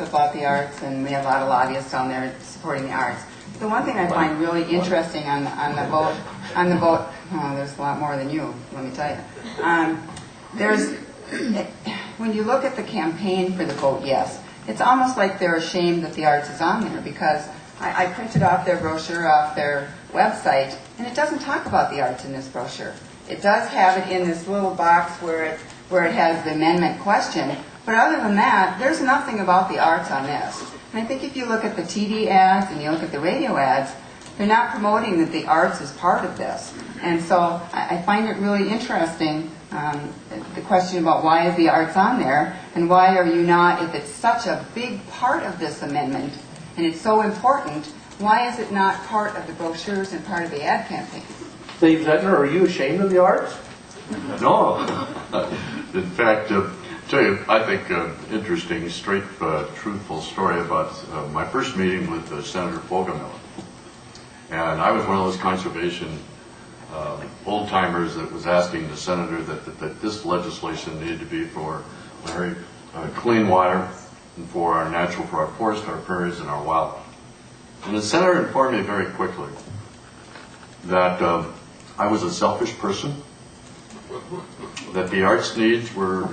about the arts, and we have a lot of lobbyists down there supporting the arts. The one thing I find really interesting on the vote, oh, there's a lot more than you, let me tell you. When you look at the campaign for the vote yes, it's almost like they're ashamed that the arts is on there, because I printed off their brochure off their website, and it doesn't talk about the arts in this brochure. It does have it in this little box where it has the amendment question, but other than that, there's nothing about the arts on this. And I think if you look at the TV ads and you look at the radio ads, they're not promoting that the arts is part of this. And so I find it really interesting, the question about why is the arts on there, and why are you not, if it's such a big part of this amendment, and it's so important, why is it not part of the brochures and part of the ad campaign? Dave Zentner, are you ashamed of the arts? No. In fact, tell you, I think interesting, straight, truthful story about my first meeting with Senator Fogelmiller. And I was one of those conservation old-timers that was asking the senator that this legislation needed to be for very clean water and for our forests, our prairies, and our wildlife. And the senator informed me very quickly that I was a selfish person, that the arts needs were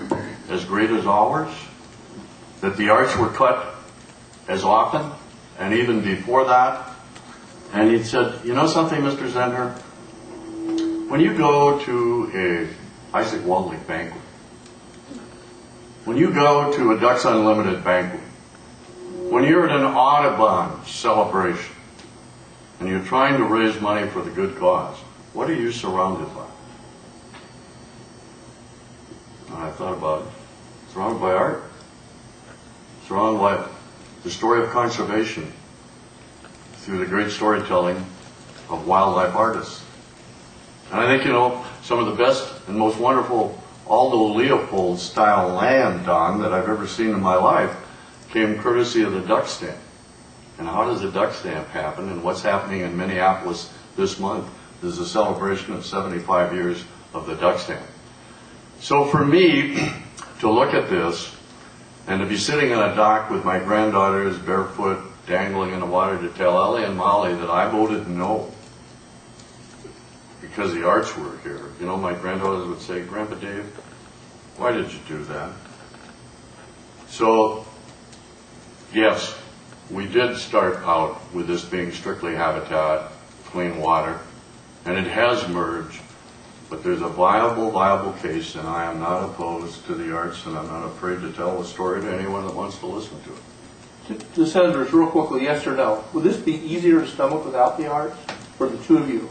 as great as ours, that the arts were cut as often, and even before that. And he said, you know something, Mr. Zentner? When you go to a Isaac Waldley banquet, when you go to a Ducks Unlimited banquet, when you're at an Audubon celebration, and you're trying to raise money for the good cause, what are you surrounded by? And I thought about it. Surrounded by art. Surrounded by the story of conservation through the great storytelling of wildlife artists. And I think, you know, some of the best and most wonderful Aldo Leopold style land, Don, that I've ever seen in my life came courtesy of the duck stamp. And how does a duck stamp happen? And what's happening in Minneapolis this month is a celebration of 75 years of the duck stamp. So for me to look at this and to be sitting on a dock with my granddaughters barefoot dangling in the water to tell Ellie and Molly that I voted no because the arts were here. You know, my granddaughters would say, Grandpa Dave, why did you do that? So, yes, we did start out with this being strictly habitat, clean water, and it has merged, but there's a viable case, and I am not opposed to the arts, and I'm not afraid to tell the story to anyone that wants to listen to it. To the senators, real quickly, yes or no, would this be easier to stomach without the arts for the two of you?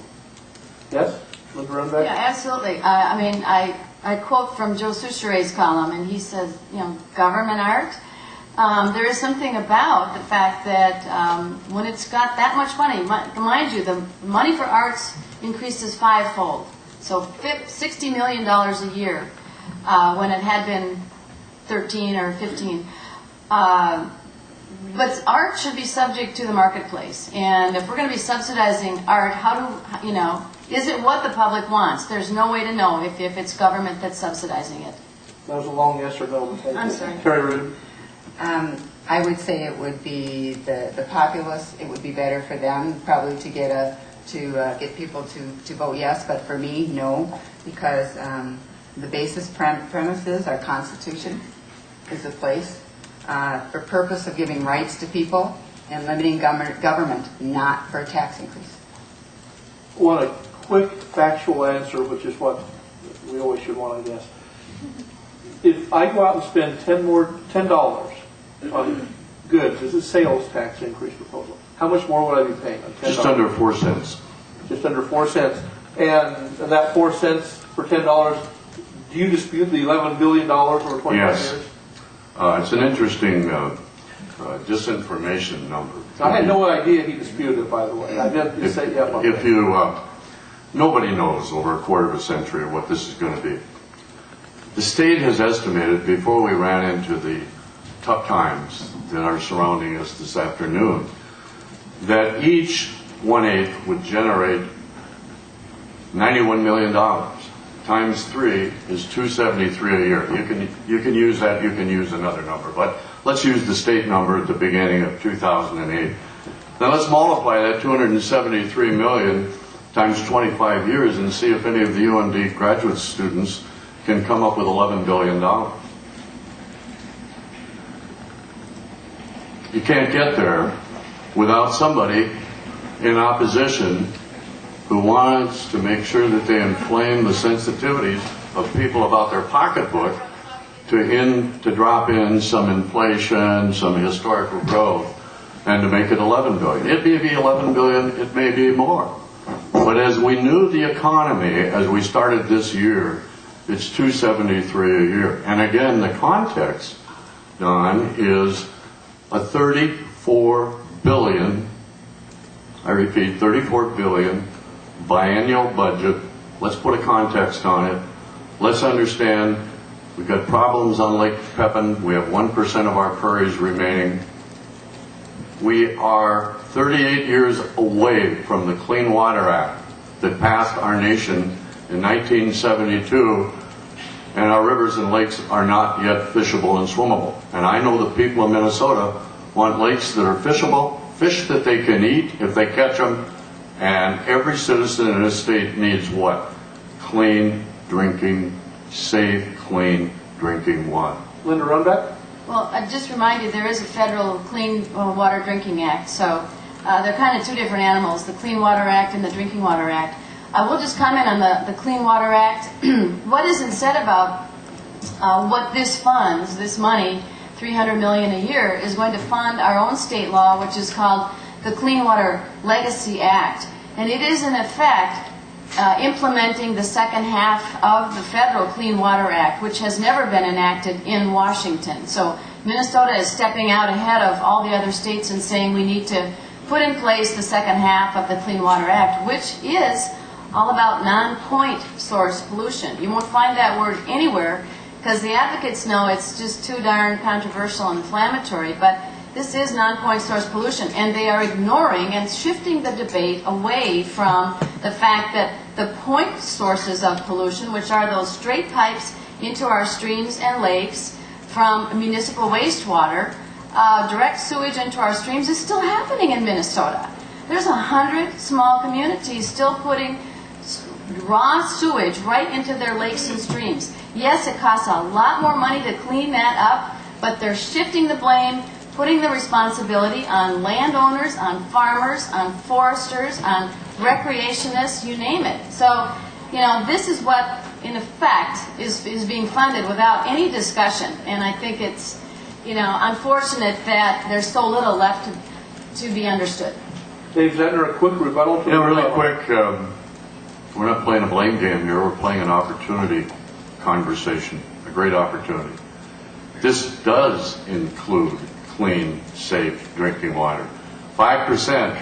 Yes? Yeah, absolutely. I mean, I quote from Joe Souchere's column, and he says, you know, government art. There is something about the fact that when it's got that much money, mind you, the money for arts increases fivefold. So $60 million a year when it had been 13 or 15. But art should be subject to the marketplace. And if we're going to be subsidizing art, how do, you know, is it what the public wants? There's no way to know if it's government that's subsidizing it. That was a long yes or no. I'm sorry. Terry Rude. I would say it would be the populace. It would be better for them probably to get people to vote yes, but for me, no, because the basis premises, our Constitution, is the place for purpose of giving rights to people and limiting government, not for a tax increase. I want a quick factual answer, which is what we always should want, I guess. If I go out and spend $10 on goods, this is sales tax increase proposal, how much more would I be paying on $10? Just under 4 cents. Just under 4 cents. And that 4 cents for $10, do you dispute the $11 billion over 25 yes. years? It's an interesting disinformation number. I had no idea he disputed it, by the way. I didn't say yeah. If you, nobody knows over a quarter of a century what this is going to be. The state has estimated, before we ran into the tough times that are surrounding us this afternoon, that each 1/8 would generate $91 million times 3 is $273 a year. You can use that, you can use another number, but let's use the state number at the beginning of 2008. Now let's multiply that $273 million times 25 years and see if any of the UMD graduate students can come up with $11 billion. You can't get there without somebody in opposition who wants to make sure that they inflame the sensitivities of people about their pocketbook to drop in some inflation, some historical growth, and to make it 11 billion. It may be 11 billion, it may be more. But as we knew the economy, as we started this year, it's 273 a year. And again, the context, Don, is a 34 billion, I repeat, 34 billion biennial budget. Let's put a context on it. Let's understand we've got problems on Lake Pepin. We have 1% of our prairies remaining. We are 38 years away from the Clean Water Act that passed our nation in 1972, and our rivers and lakes are not yet fishable and swimmable. And I know the people of Minnesota want lakes that are fishable, fish that they can eat if they catch them, and every citizen in this state needs what? Clean drinking, safe, clean drinking water. Linda Runbeck? Well, I just remind you, there is a federal Clean Water Drinking Act, so they're kind of two different animals, the Clean Water Act and the Drinking Water Act. I will just comment on the Clean Water Act. What isn't said about what this funds, this money, $300 million a year, is going to fund our own state law, which is called the Clean Water Legacy Act. And it is, in effect, implementing the second half of the federal Clean Water Act, which has never been enacted in Washington. So Minnesota is stepping out ahead of all the other states and saying we need to put in place the second half of the Clean Water Act, which is all about non-point source pollution. You won't find that word anywhere because the advocates know it's just too darn controversial and inflammatory, but this is non-point source pollution, and they are ignoring and shifting the debate away from the fact that the point sources of pollution, which are those straight pipes into our streams and lakes from municipal wastewater, direct sewage into our streams, is still happening in Minnesota. There's 100 small communities still putting raw sewage right into their lakes and streams. Yes, it costs a lot more money to clean that up, but they're shifting the blame, putting the responsibility on landowners, on farmers, on foresters, on recreationists, you name it. So, this is what, in effect, is being funded without any discussion. And I think it's, unfortunate that there's so little left to be understood. Dave Zentner, a quick rebuttal. Yeah, really quick. We're not playing a blame game here. We're playing an opportunity conversation, a great opportunity. This does include clean, safe drinking water. 5%